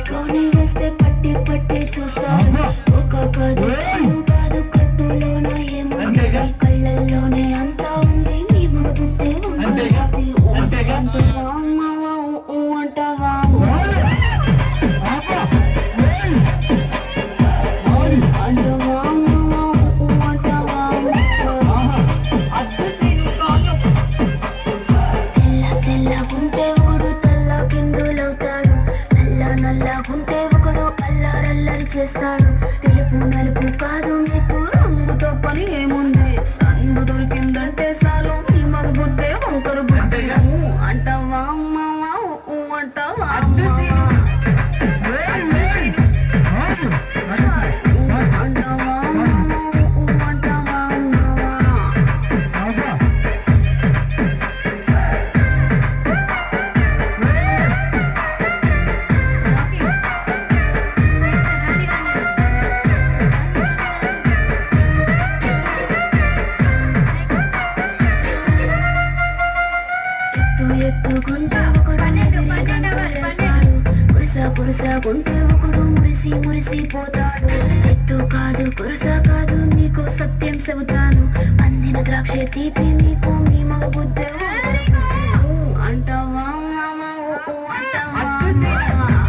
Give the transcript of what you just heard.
కొని వేస్తే పట్టి పట్టి చూస్తారు. ఒక కాదు కాదు కట్టులోన ఏముంది కళ్ళల్లోనే అంతా ఉంది. నీ మగుతే అంటావా అంటావా తెల్లగుంటే ఒకడు తెల్ల కిందులవుతాడు. నల్లగుంటే ఒకడు అల్లారల్లరి చేస్తాడు. తెలుపు నలుపు కాదు నీకు రంగుతో పని ఏముంది. సందు దొరికిందంటే చాలు నీ మగబుద్దే వంకర బుద్ధి. అంటావా మావా అంటావా ఎత్తుకుంటే ఒకడు కురుసాకుంటే ఒకడు మురిసిపోతాడు. ఎత్తు కాదు కురుస కాదు నీకు సత్యం చెబుతాను. అందిన ద్రాక్ష తీపి నీకు మీ మగ బుద్ధి అంటావా అంటావా